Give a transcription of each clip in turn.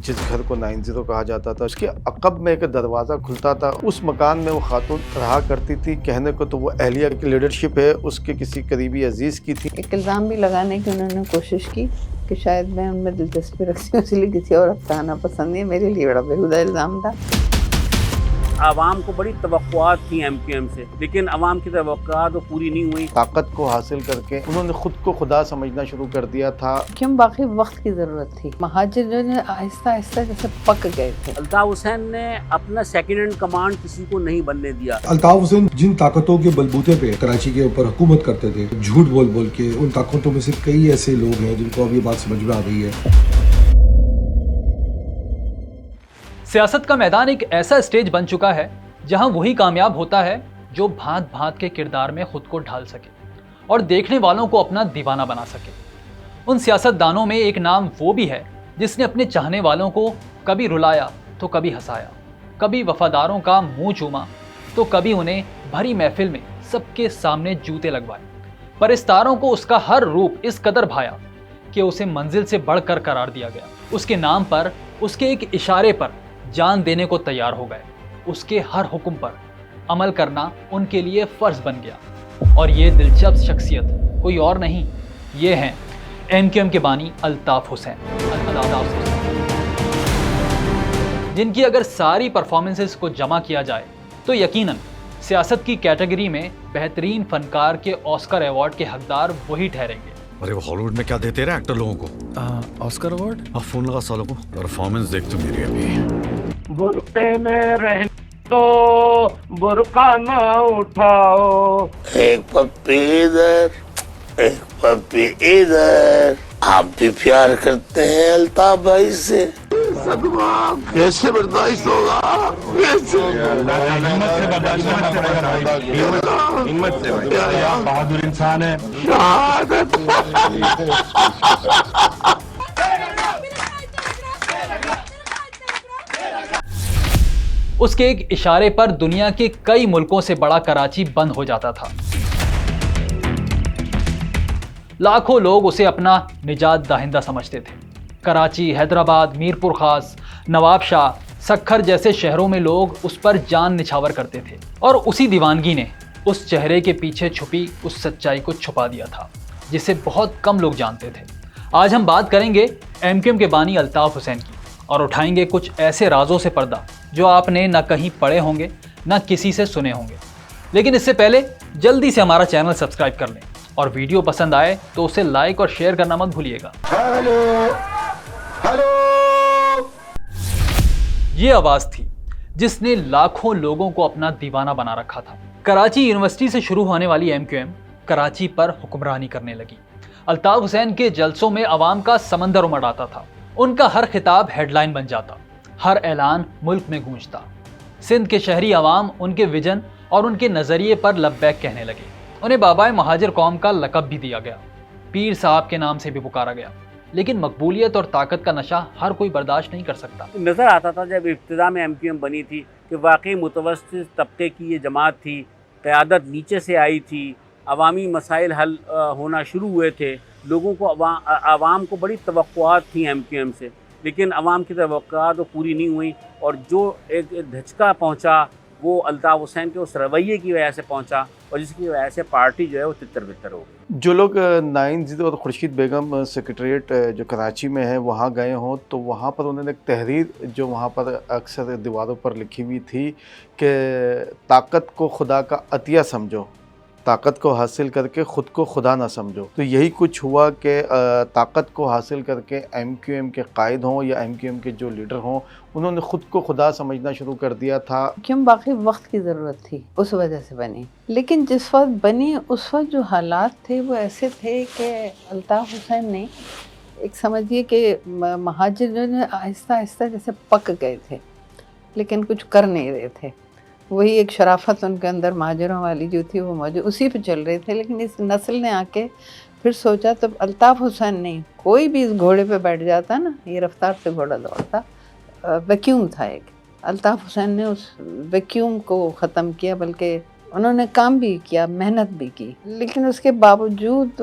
जिस घर को 90 कहा जाता था उसके अक़ब में एक दरवाज़ा खुलता था, उस मकान में वो खातून रहा करती थी। कहने को तो वो अहलिया की लीडरशिप है उसके किसी करीबी अजीज़ की थी। एक इल्ज़ाम भी लगाने की उन्होंने कोशिश की कि शायद मैं उनमें दिलचस्पी रखती हूँ इसलिए किसी औरत का आना पसंद नहीं है। मेरे लिए बड़ा बेहुदा इल्ज़ाम था। आवाम को बड़ी तवक्कुआत थी MQM से, लेकिन आवाम की तवक्कुआत तो पूरी नहीं हुई। ताकत को हासिल करके उन्होंने खुद को खुदा समझना शुरू कर दिया था। क्यों बाकी वक्त की ज़रूरत थी। महाजिर जो है आहिस्ता आहिस्ता जैसे पक गए थे। अल्ताफ़ हुसैन ने अपना सेकंड हैंड कमांड किसी को नहीं बनने दिया। अल्ताफ़ हुसैन जिन ताकतों के बलबूते पे कराची के ऊपर हुकूमत करते थे, झूठ बोल बोल के, उन ताकतों में से कई ऐसे लोग हैं जिनको अब ये बात समझ में आ रही है। सियासत का मैदान एक ऐसा स्टेज बन चुका है जहां वही कामयाब होता है जो भांत भांत के किरदार में खुद को ढाल सके और देखने वालों को अपना दीवाना बना सके। उन सियासतदानों में एक नाम वो भी है जिसने अपने चाहने वालों को कभी रुलाया तो कभी हंसाया, कभी वफादारों का मुंह चूमा तो कभी उन्हें भरी महफिल में सबके सामने जूते लगवाए। पर इस तारों को उसका हर रूप इस कदर भाया कि उसे मंजिल से बढ़कर करार दिया गया। उसके नाम पर, उसके एक इशारे पर जान देने को तैयार हो गए। उसके हर हुक्म पर अमल करना उनके लिए फ़र्ज बन गया। और ये दिलचस्प शख्सियत कोई और नहीं, ये हैं MQM के बानी अल्ताफ़ हुसैन, जिनकी अगर सारी परफॉर्मेंसेस को जमा किया जाए तो यकीनन सियासत की कैटेगरी में बेहतरीन फनकार के ऑस्कर अवार्ड के हकदार वही ठहरेंगे। अरे वो हॉलीवुड में क्या देते रहे एक्टर लोगों को? Oscar award? अब फोन लगा सालों को, परफॉर्मेंस देख तो मेरी अभी। बुरके में रह तो बुरका ना उठाओ। एक पप्पी इधर, एक पप्पी इधर। आप भी प्यार करते हैं अल्ताफ भाई से? सदमा कैसे बर्दाश्त होगा? कैसे? हिम्मत से बहादुर इंसान है। उसके एक इशारे पर दुनिया के कई मुल्कों से बड़ा कराची बंद हो जाता था। लाखों लोग उसे अपना निजात दहिंदा समझते थे। कराची, हैदराबाद, मीरपुर खास, नवाबशाह, सक्खर जैसे शहरों में लोग उस पर जान निछावर करते थे और उसी दीवानगी ने उस चेहरे के पीछे छुपी उस सच्चाई को छुपा दिया था जिसे बहुत कम लोग जानते थे। आज हम बात करेंगे MQM के बानी अल्ताफ़ हुसैन की और उठाएंगे कुछ ऐसे राजों से पर्दा जो आपने न कहीं पढ़े होंगे न किसी से सुने होंगे। लेकिन इससे पहले जल्दी से हमारा चैनल सब्सक्राइब कर लें और वीडियो पसंद आए तो उसे लाइक और शेयर करना मत भूलिएगा। ये आवाज़ थी जिसने लाखों लोगों को अपना दीवाना बना रखा था। कराची यूनिवर्सिटी से शुरू होने वाली MQM कराची पर हुक्मरानी करने लगी। अल्ताफ़ हुसैन के जलसों में अवाम का समंदर उमड़ आता था। उनका हर खिताब हेडलाइन बन जाता, हर ऐलान मुल्क में गूंजता। सिंध के शहरी अवाम उनके विजन और उनके नज़रिए पर लब्बैक कहने लगे। उन्हें बाबाए महाजिर कौम का लक़ब भी दिया गया, पीर साहब के नाम से भी पुकारा गया। लेकिन मकबूलियत और ताकत का नशा हर कोई बर्दाश्त नहीं कर सकता। नज़र आता था जब इब्तिदा में MQM बनी थी कि वाकई मुतवस्सित तबके की ये जमात थी, क़यादत नीचे से आई थी, अवामी मसाइल हल होना शुरू हुए थे, लोगों को आवाम को बड़ी तवक्कुआत थी MQM से, लेकिन आवाम की तवक्कुआत तो पूरी नहीं हुई। और जो एक धचका पहुंचा वो अल्ताफ़ हुसैन के उस रवैये की वजह से पहुंचा और जिसकी वजह से पार्टी जो है वो तितर बितर हो गई। जो लोग 9 और खुर्शीद बेगम सेक्रेटरीट जो कराची में है वहाँ गए हों तो वहाँ पर उन्होंने एक तहरीर जो वहाँ पर अक्सर दीवारों पर लिखी हुई थी कि ताकत को खुदा का अतिया समझो, ताकत को हासिल करके ख़ुद को खुदा ना समझो। तो यही कुछ हुआ कि ताकत को हासिल करके MQM के कायद हों या MQM के जो लीडर हों उन्होंने ख़ुद को खुदा समझना शुरू कर दिया था। क्यों बाकी वक्त की ज़रूरत थी, उस वजह से बनी। लेकिन जिस वक्त बनी उस वक्त जो हालात थे वो ऐसे थे कि अल्ताफ़ हुसैन ने एक समझिए कि महाजिर जो है आहिस्ता आहिस्ता जैसे पक गए थे लेकिन कुछ कर नहीं रहे थे। वही एक शराफत उनके अंदर महाजिरों वाली जो थी वो मौजूद उसी पे चल रहे थे। लेकिन इस नस्ल ने आके फिर सोचा तो अल्ताफ़ हुसैन नहीं, कोई भी इस घोड़े पे बैठ जाता ना, ये रफ्तार से घोड़ा दौड़ता। वैक्यूम था एक, अल्ताफ़ हुसैन ने उस वैक्यूम को ख़त्म किया, बल्कि उन्होंने काम भी किया, मेहनत भी की। लेकिन उसके बावजूद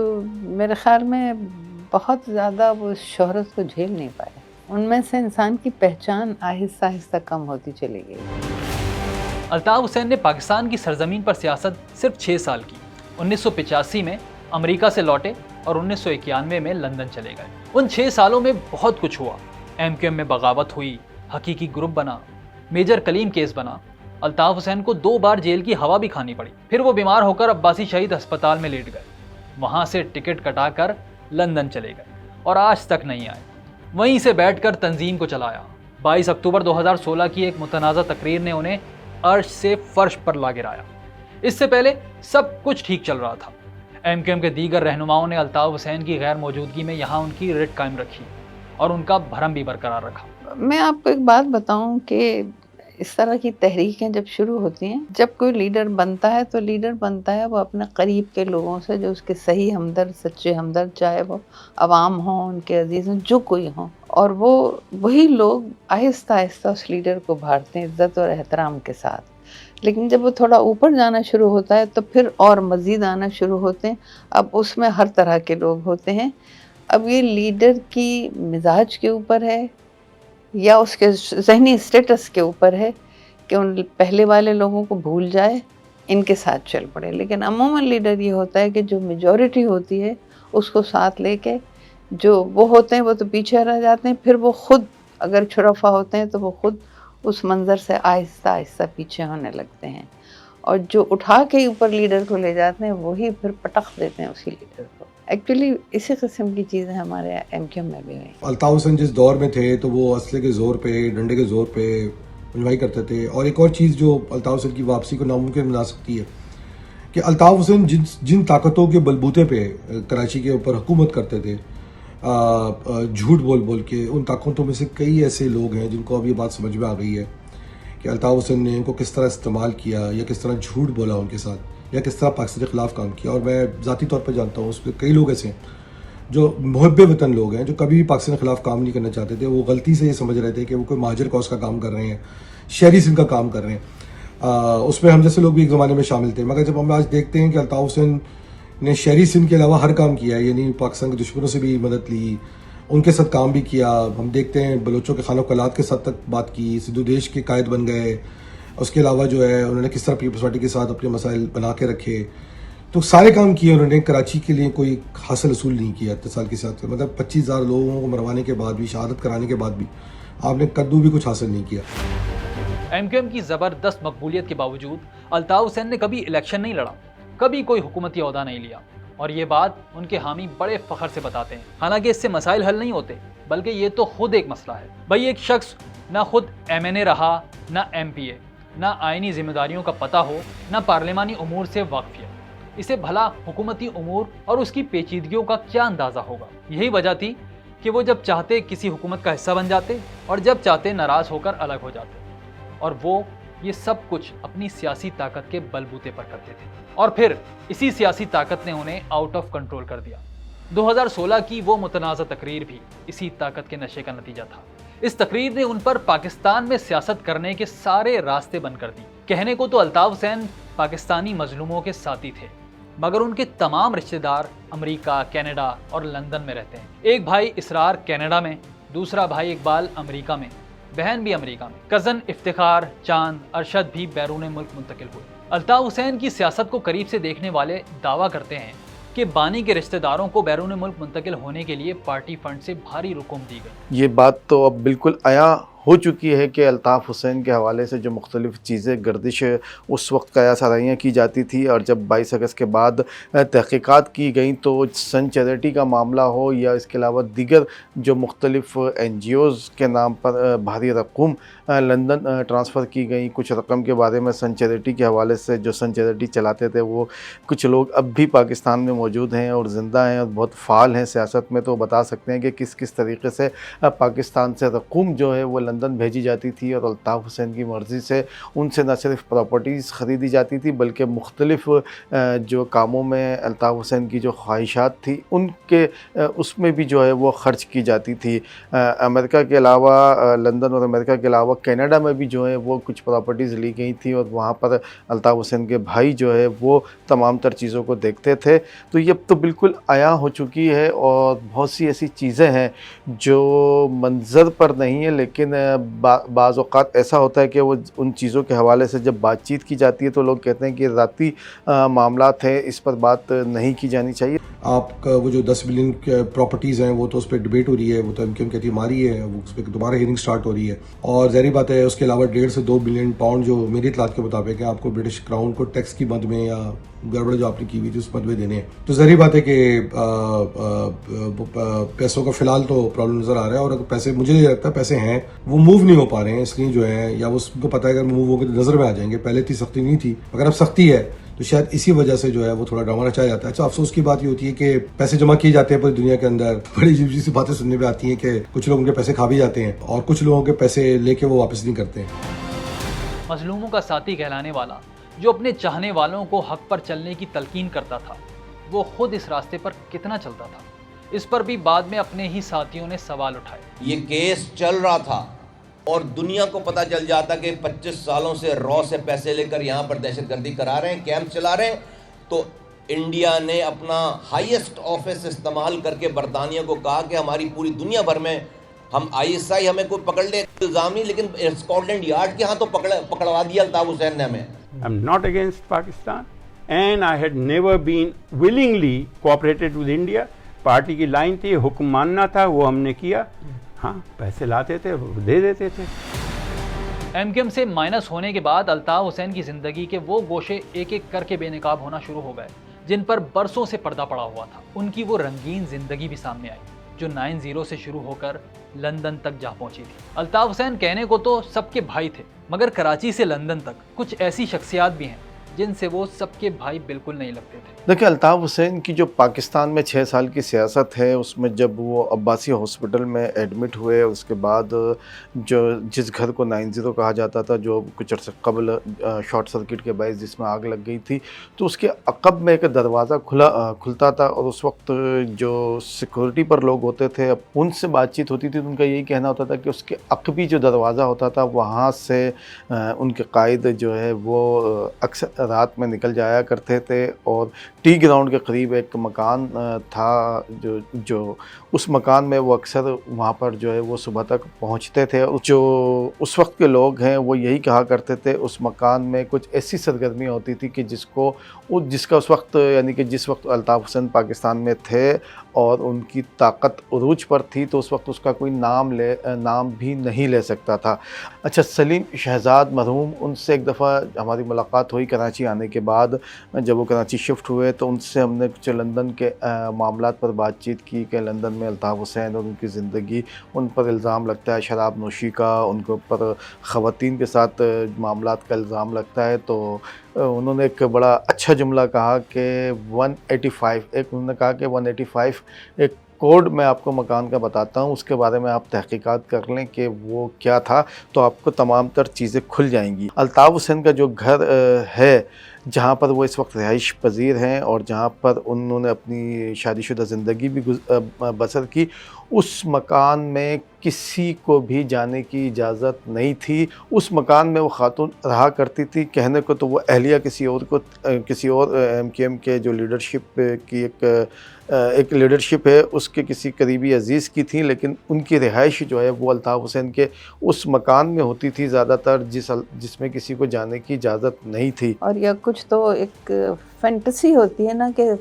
मेरे ख़्याल में बहुत ज़्यादा वो शोहरत को झेल नहीं पाए। उनमें से इंसान की पहचान आहिस्ता आहिस्ता कम होती चली गई। अल्ताफ़ हुसैन ने पाकिस्तान की सरजमीन पर सियासत सिर्फ 6 साल की। 1985 में अमेरिका से लौटे और 1991 में लंदन चले गए। उन 6 सालों में बहुत कुछ हुआ। MQM में बगावत हुई, हकीकी ग्रुप बना, मेजर कलीम केस बना। अल्ताफ़ हुसैन को 2 बार जेल की हवा भी खानी पड़ी। फिर वो बीमार होकर अब्बासी शहीद अस्पताल में लेट गए। वहाँ से टिकट कटाकर लंदन चले गए और आज तक नहीं आए। वहीं से बैठकर तंजीम को चलाया। 22 अक्टूबर 2016 की एक मुतनाज़ा तकरीर ने उन्हें अर्श से फर्श पर ला गिराया। इससे पहले सब कुछ ठीक चल रहा था। MQM के दीगर रहनुमाओं ने अल्ताफ़ हुसैन की गैर मौजूदगी में यहाँ उनकी रिट कायम रखी और उनका भरम भी बरकरार रखा। मैं आपको एक बात बताऊं कि इस तरह की तहरीकें जब शुरू होती हैं, जब कोई लीडर बनता है तो लीडर बनता है वो अपने करीब के लोगों से, जो उसके सही हमदर्द, सच्चे हमदर्द, चाहे वो अवाम हों, उनके अजीज़ हों, जो कोई हों, और वो वही लोग आहिस्ता आहिस्ता उस लीडर को भारते हैं इज़्ज़त और एहतराम के साथ। लेकिन जब वो थोड़ा ऊपर जाना शुरू होता है तो फिर और मज़ीद आना शुरू होते हैं। अब उसमें हर तरह के लोग होते हैं। अब ये लीडर की मिजाज के ऊपर है या उसके ज़हनी स्टेटस के ऊपर है कि उन पहले वाले लोगों को भूल जाए, इनके साथ चल पड़े। लेकिन अमूमन लीडर ये होता है कि जो मेजॉरिटी होती है उसको साथ लेके, जो वो होते हैं वो तो पीछे रह जाते हैं, फिर वो खुद अगर शुरफा होते हैं तो वो खुद उस मंज़र से आहिस्ता आहिस्ता पीछे होने लगते हैं, और जो उठा के ऊपर लीडर को ले जाते हैं वही फिर पटख देते हैं उसी लीडर को। एक्चुअली इसी किस्म की चीज़ें हमारे MQM में भी हुई। अल्ताफ़ हुसैन जिस दौर में थे तो वो असले के ज़ोर पे, डंडे के ज़ोर पे मनवाई करते थे। और एक और चीज़ जो अल्ताफ़ हुसैन की वापसी को नामुमकिन बना सकती है कि अल्ताफ़ हुसैन जिन ताकतों के बलबूते पे कराची के ऊपर हुकूमत करते थे, झूठ बोल बोल के, उन ताकतों में से कई ऐसे लोग हैं जिनको अब ये बात समझ में आ गई है कि अल्ताफ़ हुसैन ने इनको किस तरह इस्तेमाल किया या किस तरह झूठ बोला उनके साथ, या किस तरह पाकिस्तान के ख़िलाफ़ काम किया। और मैं ज़ाती तौर पर जानता हूँ उसमें कई लोग ऐसे हैं जो मुहब्बे वतन लोग हैं, जो कभी भी पाकिस्तान के ख़िलाफ़ काम नहीं करना चाहते थे। वो गलती से ये समझ रहे थे कि वो कोई महाजर कौस का काम कर रहे हैं, शहरी सिंध का काम कर रहे हैं। उसमें हम जैसे लोग भी एक ज़माने में शामिल थे। मगर जब हम आज देखते हैं कि अल्ताफ़ हुसैन ने शहरी सिंध के अलावा हर काम किया है, यानी पाकिस्तान के दुश्मनों से भी मदद ली, उनके साथ काम भी किया। हम देखते हैं बलोचों के खानो कलात के साथ तक बात की, सिद्धू देश के कायद बन गए। उसके अलावा जो है उन्होंने किस तरह पीपल्स पार्टी के साथ अपने मसाइल बना के रखे। तो सारे काम किए उन्होंने। कराची के लिए कोई हासिल वसूल नहीं किया इतने साल की सियासत में। मतलब 25,000 लोगों को मरवाने के बाद भी, शहादत कराने के बाद भी आपने कद्दू भी कुछ हासिल नहीं किया। MQM की ज़बरदस्त मकबूलियत के बावजूद अल्ताफ़ हुसैन ने कभी इलेक्शन नहीं लड़ा, कभी कोई हुकूमती ओहदा नहीं लिया, और ये बात उनके हामी बड़े फ़ख्र से बताते हैं। हालांकि इससे मसाइल हल नहीं होते, बल्कि ये तो खुद एक मसला है। भाई एक शख्स ना खुद MNA रहा, ना MPA, ना आइनी जिम्मेदारियों का पता हो, ना पार्लिमानी उमूर से वाकफियत, इसे भला हुकूमती उमूर और उसकी पेचीदगियों का क्या अंदाज़ा होगा। यही वजह थी कि वो जब चाहते किसी हुकूमत का हिस्सा बन जाते और जब चाहते नाराज़ होकर अलग हो जाते, और वो ये सब कुछ अपनी सियासी ताकत के बलबूते पर करते थे। और फिर इसी सियासी ताकत ने उन्हें आउट ऑफ कंट्रोल कर दिया। 2016 की वो मुतनाज़ा तकरीर भी इसी ताकत के नशे का नतीजा था। इस तकरीर ने उन पर पाकिस्तान में सियासत करने के सारे रास्ते बंद कर दिए। कहने को तो अल्ताफ़ हुसैन पाकिस्तानी मजलूमों के साथी थे, मगर उनके तमाम रिश्तेदार अमेरिका, कनाडा और लंदन में रहते हैं। एक भाई इसरार कनाडा में, दूसरा भाई इकबाल अमेरिका में, बहन भी अमेरिका में। कज़न इफ्तिखार, चांद, अरशद भी बैरून मुल्क मुंतकिल हुए। अल्ताफ़ हुसैन की सियासत को करीब से देखने वाले दावा करते हैं कि बानी के रिश्तेदारों को बैरून मुल्क मुंतकिल होने के लिए पार्टी फंड से भारी रकम दी गई। ये बात तो अब बिल्कुल आया हो चुकी है कि अल्ताफ़ हुसैन के हवाले से जो मुख्तलिफ़ चीज़ें गर्दिश उस वक्त कया साराइयाँ की जाती थी, और जब 22 अगस्त के बाद तहक़ीक़ात की गई तो सन चैरिटी का मामला हो या इसके अलावा दीगर जो मुख्तलिफ़ NGOs के नाम पर भारी रकम लंदन ट्रांसफ़र की गई। कुछ रकम के बारे में सन चैरिटी के हवाले से, जो सन चैरिटी चलाते थे वो कुछ लोग अब भी पाकिस्तान में मौजूद हैं और ज़िंदा हैं और बहुत फ़ाल हैं सियासत में, तो बता सकते हैं कि किस किस तरीके से पाकिस्तान से रकम जो है वो लंदन भेजी जाती थी और अल्ताफ़ हुसैन की मर्ज़ी से उनसे न सिर्फ प्रॉपर्टीज़ ख़रीदी जाती थी बल्कि मुख्तलिफ़ जो कामों में अल्ताफ़ हुसैन की जो ख्वाहिशात थी उनके उसमें भी जो है वो ख़र्च की जाती थी। अमेरिका के अलावा लंदन और अमेरिका के अलावा कनाडा में भी जो है वो कुछ प्रॉपर्टीज़ ली गई थी और वहाँ पर अल्ताफ़ हुसैन के भाई जो है वो तमाम तर चीज़ों को देखते थे। तो ये अब तो बिल्कुल आया हो चुकी है और बहुत सी ऐसी चीज़ें हैं जो मंज़र पर नहीं है, लेकिन बाज़ औक़ात ऐसा होता है कि वो उन चीज़ों के हवाले से जब बातचीत की जाती है तो लोग कहते हैं कि ज़ाती मामलात हैं, इस पर बात नहीं की जानी चाहिए। आपका वो जो 10 बिलियन प्रॉपर्टीज़ हैं वो तो उस पर डिबेट हो रही है, वो तो एमक्यूएम कहती है हमारी है, वो उस पर दोबारा हियरिंग स्टार्ट हो रही है। और ज़ाहिर बात है उसके अलावा 1.5 से 2 बिलियन पाउंड जो मेरी इतलात के मुताबिक है आपको ब्रिटिश क्राउन को टैक्स की मद में या गड़बड़ जो आपने की हुई थी उस मद में देने हैं। तो ज़ाहिर बात है कि पैसों का फ़िलहाल तो प्रॉब्लम नज़र आ रहा है और अगर पैसे, मुझे नहीं लगता पैसे हैं वो मूव नहीं हो पा रहे हैं, इसलिए जो है या वो उसको पता है अगर मूव होंगे तो नज़र में आ जाएंगे। पहले इतनी सख्ती नहीं थी, अगर अब सख्ती है तो शायद इसी वजह से जो है वो थोड़ा ड्रामा रचाया जाता है। अच्छा, अफसोस की बात ये होती है कि पैसे जमा किए जाते हैं पूरी दुनिया के अंदर, बड़ी अजीब सी बातें सुनने में आती हैं कि कुछ लोग उनके पैसे खा भी जाते हैं और कुछ लोगों के पैसे लेके वो वापस नहीं करते हैं। मजलूमों का साथी कहलाने वाला जो अपने चाहने वालों को हक पर चलने की तलकीन करता था, वो खुद इस रास्ते पर कितना चलता था, इस पर भी बाद में अपने ही साथियों ने सवाल उठाए। ये केस चल रहा था और दुनिया को पता चल जाता कि 25 सालों से रॉ से पैसे लेकर यहाँ पर दहशतगर्दी करा रहे हैं, कैंप चला रहे हैं, तो इंडिया ने अपना हाईएस्ट ऑफिस इस्तेमाल करके बरतानिया को कहा कि हमारी पूरी दुनिया भर में हम ISI हमें कोई पकड़ ले इल्ज़ाम नहीं, लेकिन स्कॉटलैंड यार्ड के यहाँ तो पकड़वा दिया अल्ताफ़ हुसैन ने हमें। I am not against Pakistan and I had never been willingly cooperated with India. Party की लाइन थी, हुक्म मानना था, वो हमने किया। हाँ, पैसे लाते थे, वो दे देते थे। एमक्यूएम से माइनस होने के बाद अल्ताफ़ हुसैन की ज़िंदगी के वो गोशे एक एक करके बेनकाब होना शुरू हो गए जिन पर बरसों से पर्दा पड़ा हुआ था। उनकी वो रंगीन ज़िंदगी भी सामने आई जो 90 से शुरू होकर लंदन तक जा पहुंची थी। अल्ताफ़ हुसैन कहने को तो सबके भाई थे, मगर कराची से लंदन तक कुछ ऐसी शख्सियात भी हैं जिनसे वो सबके भाई बिल्कुल नहीं लगते थे। देखिए, अल्ताफ़ हुसैन की जो पाकिस्तान में 6 साल की सियासत है, उसमें जब वो अब्बासी हॉस्पिटल में एडमिट हुए, उसके बाद जो जिस घर को 90 कहा जाता था, जो कुछ अर्से कबल शॉर्ट सर्किट के बायस जिसमें आग लग गई थी, तो उसके अक़ब में एक दरवाज़ा खुलता था और उस वक्त जो सिक्योरिटी पर लोग होते थे उनसे बातचीत होती थी, तो उनका यही कहना होता था कि उसके अक़बी जो दरवाज़ा होता था वहाँ से उनके कायद जो है वो अक्सर रात में निकल जाया करते थे और टी ग्राउंड के करीब एक मकान था जो उस मकान में वो अक्सर वहाँ पर जो है वो सुबह तक पहुँचते थे। जो उस वक्त के लोग हैं वो यही कहा करते थे उस मकान में कुछ ऐसी सरगर्मियाँ होती थी कि जिसका उस वक्त यानी कि जिस वक्त अल्ताफ़ हुसैन पाकिस्तान में थे और उनकी ताकत उरूज पर थी तो उस वक्त उसका कोई नाम भी नहीं ले सकता था। अच्छा, सलीम शहजाद मरहूम, उनसे एक दफ़ा हमारी मुलाकात हुई कराची आने के बाद। जब वो कराची शिफ्ट हुए तो उनसे हमने कुछ लंदन के मामलात पर बातचीत की कि लंदन में अल्ताफ़ हुसैन और उनकी ज़िंदगी, उन पर इल्ज़ाम लगता है शराब नोशी का, उनके ऊपर ख़वातीन के साथ मामलात का इल्ज़ाम लगता है। तो उन्होंने एक बड़ा अच्छा जुमला कहा कि 185 एक कोड मैं आपको मकान का बताता हूँ, उसके बारे में आप तहकीकात कर लें कि वो क्या था, तो आपको तमाम तर चीज़ें खुल जाएंगी। अल्ताफ़ हुसैन का जो घर है जहाँ पर वो इस वक्त रिहाइश पजीर हैं और जहाँ पर उन्होंने अपनी शादीशुदा ज़िंदगी भी बसर की, उस मकान में किसी को भी जाने की इजाज़त नहीं थी। उस मकान में वो खातून रहा करती थी, कहने को तो वो अहलिया किसी और एमक्यूएम के जो लीडरशिप की एक लीडरशिप है उसके किसी करीबी अजीज़ की थी, लेकिन उनकी रिहाइश जो है वो अल्ताफ़ हुसैन के उस मकान में होती थी ज़्यादातर जिसमें किसी को जाने की इजाज़त नहीं थी। और या कुछ तो एक फैंटेसी होती है ना कि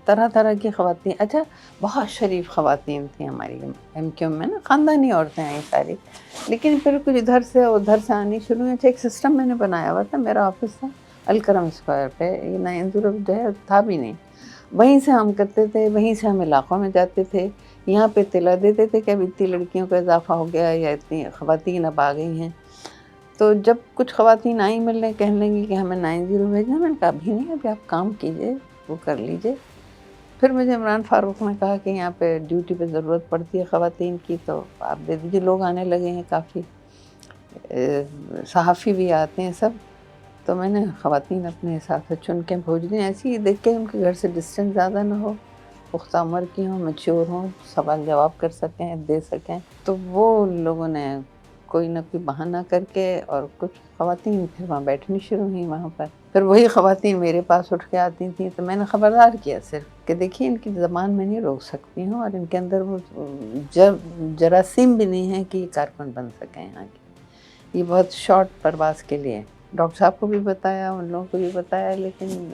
तरह तरह की ख़वातीन, अच्छा बहुत शरीफ ख़वातीन थी हमारी एमक्यूएम में ना, ख़ानदानी औरतें आई सारी, लेकिन फिर कुछ इधर से उधर से आनी शुरू हुई। एक सिस्टम मैंने बनाया हुआ था, मेरा ऑफिस था अलकरम स्क्वायर पे, ये 90 जो है था भी नहीं, वहीं से हम करते थे, वहीं से हम इलाक़ों में जाते थे, यहाँ पे तिला देते थे कि अब इतनी लड़कियों का इजाफा हो गया या इतनी ख़वातीन अब आ गई हैं। तो जब कुछ ख़वातीन आई मिलने कहने लगी कि हमें 90 भेजना, मैंने कहा अभी नहीं, अभी आप काम कीजिए, वो कर लीजिए। फिर मुझे इमरान फारूक ने कहा कि यहाँ पे ड्यूटी पे ज़रूरत पड़ती है ख़वातीन की, तो आप दे दीजिए, लोग आने लगे हैं काफ़ी। صحافی بھی آتے ہیں سب، تو میں نے خواتین اپنے ساتھ چن کے بھیج دیں، ایسی ہی دیکھ کے ان کے گھر سے ڈسٹینس زیادہ نہ ہو، پختہ عمر کی ہوں، میچور ہوں، سوال جواب کر سکیں، دے سکیں. تو وہ لوگوں نے کوئی نہ کوئی بہانہ کر کے، اور کچھ خواتین پھر وہاں بیٹھنی شروع ہوئی وہاں پر. پھر وہی خواتین میرے پاس اٹھ کے آتی تھیں، تو میں نے خبردار کیا صرف کہ دیکھیے ان کی زبان میں نہیں روک سکتی ہوں، اور ان کے اندر وہ جراثیم بھی نہیں ہے کہ یہ کارکن بن سکیں یہاں کی. یہ بہت شارٹ پرواز کے لیے. ڈاکٹر صاحب کو بھی بتایا، ان لوگوں کو بھی بتایا، لیکن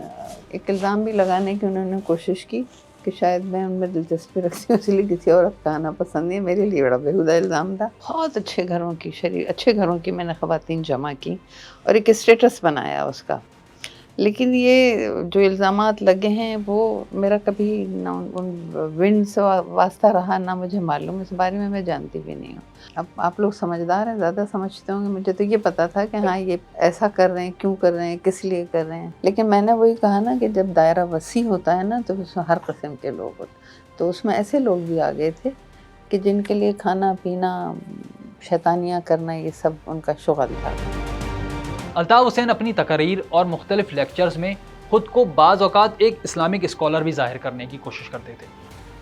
ایک الزام بھی لگانے کی انہوں نے کوشش کی کہ شاید میں ان میں دلچسپی رکھتی ہوں، اس لیے کسی عورت کا آنا پسند نہیں ہے. میرے لیے بڑا بیہودہ الزام تھا. بہت اچھے گھروں کی میں نے خواتین جمع کی اور ایک اسٹیٹس بنایا اس کا. لیکن یہ جو الزامات لگے ہیں وہ میرا کبھی نہ ان ونڈ سے واسطہ رہا، نہ مجھے معلوم، اس بارے میں جانتی بھی نہیں ہوں. اب آپ لوگ سمجھدار ہیں، زیادہ سمجھتے ہوں گے. مجھے تو یہ پتا تھا کہ ہاں یہ ایسا کر رہے ہیں، کیوں کر رہے ہیں، کس لیے کر رہے ہیں. لیکن میں نے وہی کہا نا کہ جب دائرہ وسیع ہوتا ہے نا تو اس میں ہر قسم کے لوگ ہوتے. تو اس میں ایسے لوگ بھی آ گئے تھے کہ جن کے لیے کھانا پینا، شیطانیاں کرنا، یہ سب ان کا شغل تھا. الطاف حسین اپنی تقاریر اور مختلف لیکچرز میں خود کو بعض اوقات ایک اسلامک اسکالر بھی ظاہر کرنے کی کوشش کرتے تھے،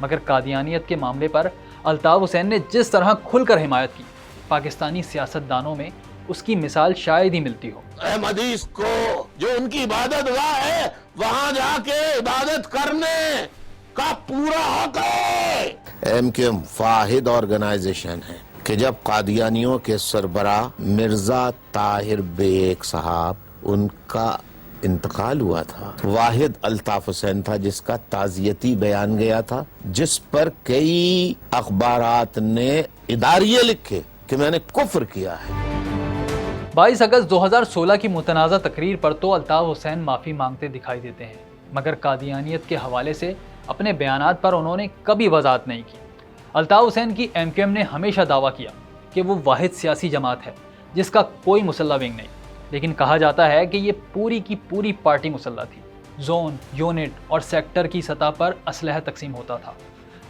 مگر قادیانیت کے معاملے پر الطاف حسین نے جس طرح کھل کر حمایت کی، پاکستانی سیاستدانوں میں اس کی مثال شاید ہی ملتی ہو. احمدیز کو جو ان کی عبادت گاہ ہے وہاں جا کے عبادت کرنے کا پورا حق ہے. MQM واحد آرگنائزیشن ہے کہ جب قادیانیوں کے سربراہ مرزا طاہر بیگ صاحب ان کا انتقال ہوا تھا، واحد الطاف حسین تھا جس کا تعزیتی بیان گیا تھا، جس پر کئی اخبارات نے اداریے لکھے کہ میں نے کفر کیا ہے. 22 اگست 2016 کی متنازع تقریر پر تو الطاف حسین معافی مانگتے دکھائی دیتے ہیں، مگر قادیانیت کے حوالے سے اپنے بیانات پر انہوں نے کبھی وضاحت نہیں کی. الطاف حسین کی MQM نے ہمیشہ دعویٰ کیا کہ وہ واحد سیاسی جماعت ہے جس کا کوئی مسلح ونگ نہیں، لیکن کہا جاتا ہے کہ یہ پوری کی پوری پارٹی مسلح تھی. زون، یونٹ اور سیکٹر کی سطح پر اسلحہ تقسیم ہوتا تھا.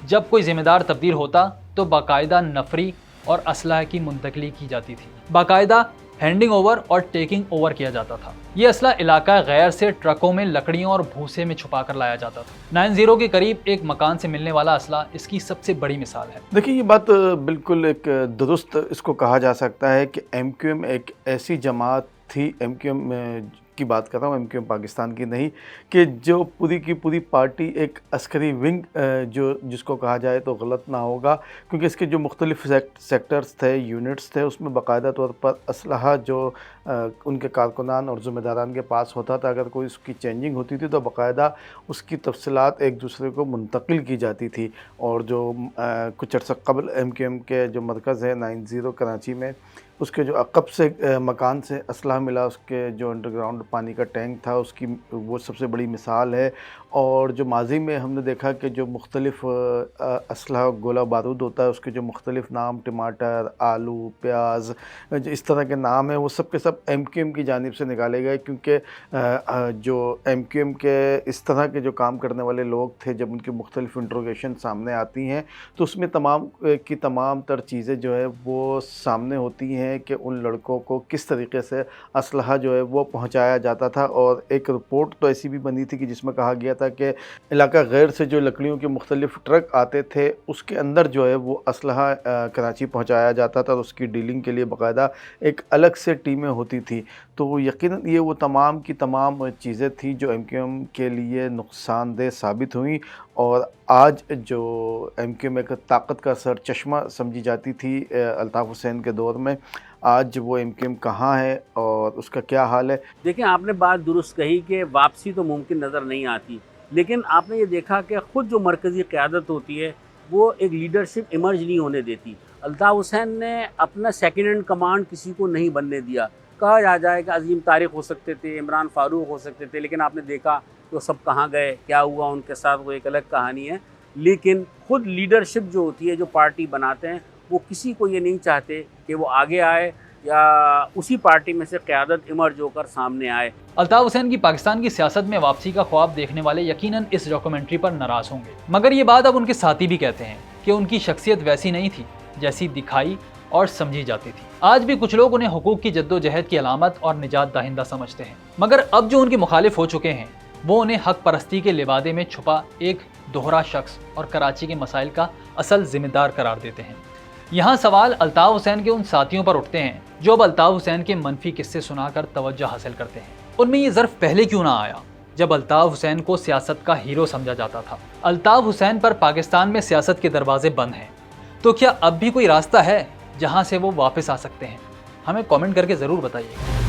جب کوئی ذمہ دار تبدیل ہوتا تو باقاعدہ نفری اور اسلحہ کی منتقلی کی جاتی تھی، باقاعدہ ہینڈنگ اوور اور ٹیکنگ اوور کیا جاتا تھا. یہ اسلحہ علاقہ غیر سے ٹرکوں میں لکڑیوں اور بھوسے میں چھپا کر لایا جاتا تھا. 90 کے قریب ایک مکان سے ملنے والا اسلحہ اس کی سب سے بڑی مثال ہے. دیکھیے یہ بات بالکل ایک درست اس کو کہا جا سکتا ہے کہ MQM ایک ایسی جماعت تھی، MQM کی بات کر رہا ہوں، MQM پاکستان کی نہیں، کہ جو پوری کی پوری پارٹی ایک عسکری ونگ جو جس کو کہا جائے تو غلط نہ ہوگا، کیونکہ اس کے جو مختلف سیکٹرز تھے، یونٹس تھے، اس میں باقاعدہ طور پر اسلحہ جو ان کے کارکنان اور ذمہ داران کے پاس ہوتا تھا، اگر کوئی اس کی چینجنگ ہوتی تھی تو باقاعدہ اس کی تفصیلات ایک دوسرے کو منتقل کی جاتی تھی. اور جو کچھ عرصہ قبل MQM کے جو مرکز ہے 90 کراچی میں، اس کے جو عقب سے مکان سے اسلحہ ملا، اس کے جو انڈر گراؤنڈ پانی کا ٹینک تھا، اس کی وہ سب سے بڑی مثال ہے. اور جو ماضی میں ہم نے دیکھا کہ جو مختلف اسلحہ گولہ بارود ہوتا ہے، اس کے جو مختلف نام، ٹماٹر، آلو، پیاز، جو اس طرح کے نام ہیں، وہ سب کے سب MQM کی جانب سے نکالے گئے، کیونکہ جو MQM کے اس طرح کے جو کام کرنے والے لوگ تھے، جب ان کی مختلف انٹروگیشن سامنے آتی ہیں تو اس میں تمام کی تمام تر چیزیں جو ہے وہ سامنے ہوتی ہیں کہ ان لڑکوں کو کس طریقے سے اسلحہ جو ہے وہ پہنچایا جاتا تھا. اور ایک رپورٹ تو ایسی بھی بنی تھی کہ جس میں کہا گیا تھا کہ علاقہ غیر سے جو لکڑیوں کے مختلف ٹرک آتے تھے، اس کے اندر جو ہے وہ اسلحہ کراچی پہنچایا جاتا تھا، اور اس کی ڈیلنگ کے لیے باقاعدہ ایک الگ سے ٹیمیں ہوتی تھی. تو یقیناً یہ وہ تمام کی تمام چیزیں تھیں جو MQM کے لیے نقصان دہ ثابت ہوئیں. اور آج جو MQM ایک طاقت کا سر چشمہ سمجھی جاتی تھی الطاف حسین کے دور میں، آج وہ MQM کہاں ہے اور اس کا کیا حال ہے؟ دیکھیں، آپ نے بات درست کہی کہ واپسی تو ممکن نظر نہیں آتی، لیکن آپ نے یہ دیکھا کہ خود جو مرکزی قیادت ہوتی ہے وہ ایک لیڈرشپ ایمرج نہیں ہونے دیتی. الطاف حسین نے اپنا سیکنڈ ہینڈ کمانڈ کسی کو نہیں بننے دیا. کہا جا جائے کہ عظیم طارق ہو سکتے تھے، عمران فاروق ہو سکتے تھے، لیکن آپ نے دیکھا کہ وہ سب کہاں گئے، کیا ہوا ان کے ساتھ، وہ ایک الگ کہانی ہے. لیکن خود لیڈرشپ جو ہوتی ہے، جو پارٹی بناتے ہیں، وہ کسی کو یہ نہیں چاہتے کہ وہ آگے آئے یا اسی پارٹی میں سے قیادت ایمرج ہو کر سامنے آئے. الطاف حسین کی پاکستان کی سیاست میں واپسی کا خواب دیکھنے والے یقیناً اس ڈاکومنٹری پر ناراض ہوں گے، مگر یہ بات اب ان کے ساتھی بھی کہتے ہیں کہ ان کی شخصیت ویسی نہیں تھی جیسی دکھائی اور سمجھی جاتی تھی۔ آج بھی کچھ لوگ انہیں حقوق کی جدوجہد کی علامت اور نجات دہندہ سمجھتے ہیں، مگر اب جو ان کے مخالف ہو چکے ہیں وہ انہیں حق پرستی کے لبادے میں چھپا ایک دوہرا شخص اور کراچی کے مسائل کا اصل ذمہ دار قرار دیتے ہیں۔ یہاں سوال الطاف حسین کے ان ساتھیوں پر اٹھتے ہیں جو اب الطاف حسین کے منفی قصے سنا کر توجہ حاصل کرتے ہیں۔ ان میں یہ ظرف پہلے کیوں نہ آیا جب الطاف حسین کو سیاست کا ہیرو سمجھا جاتا تھا؟ الطاف حسین پر پاکستان میں سیاست کے دروازے بند ہیں، تو کیا اب بھی کوئی راستہ ہے جہاں سے وہ واپس آ سکتے ہیں؟ ہمیں کامنٹ کر کے ضرور بتائیے۔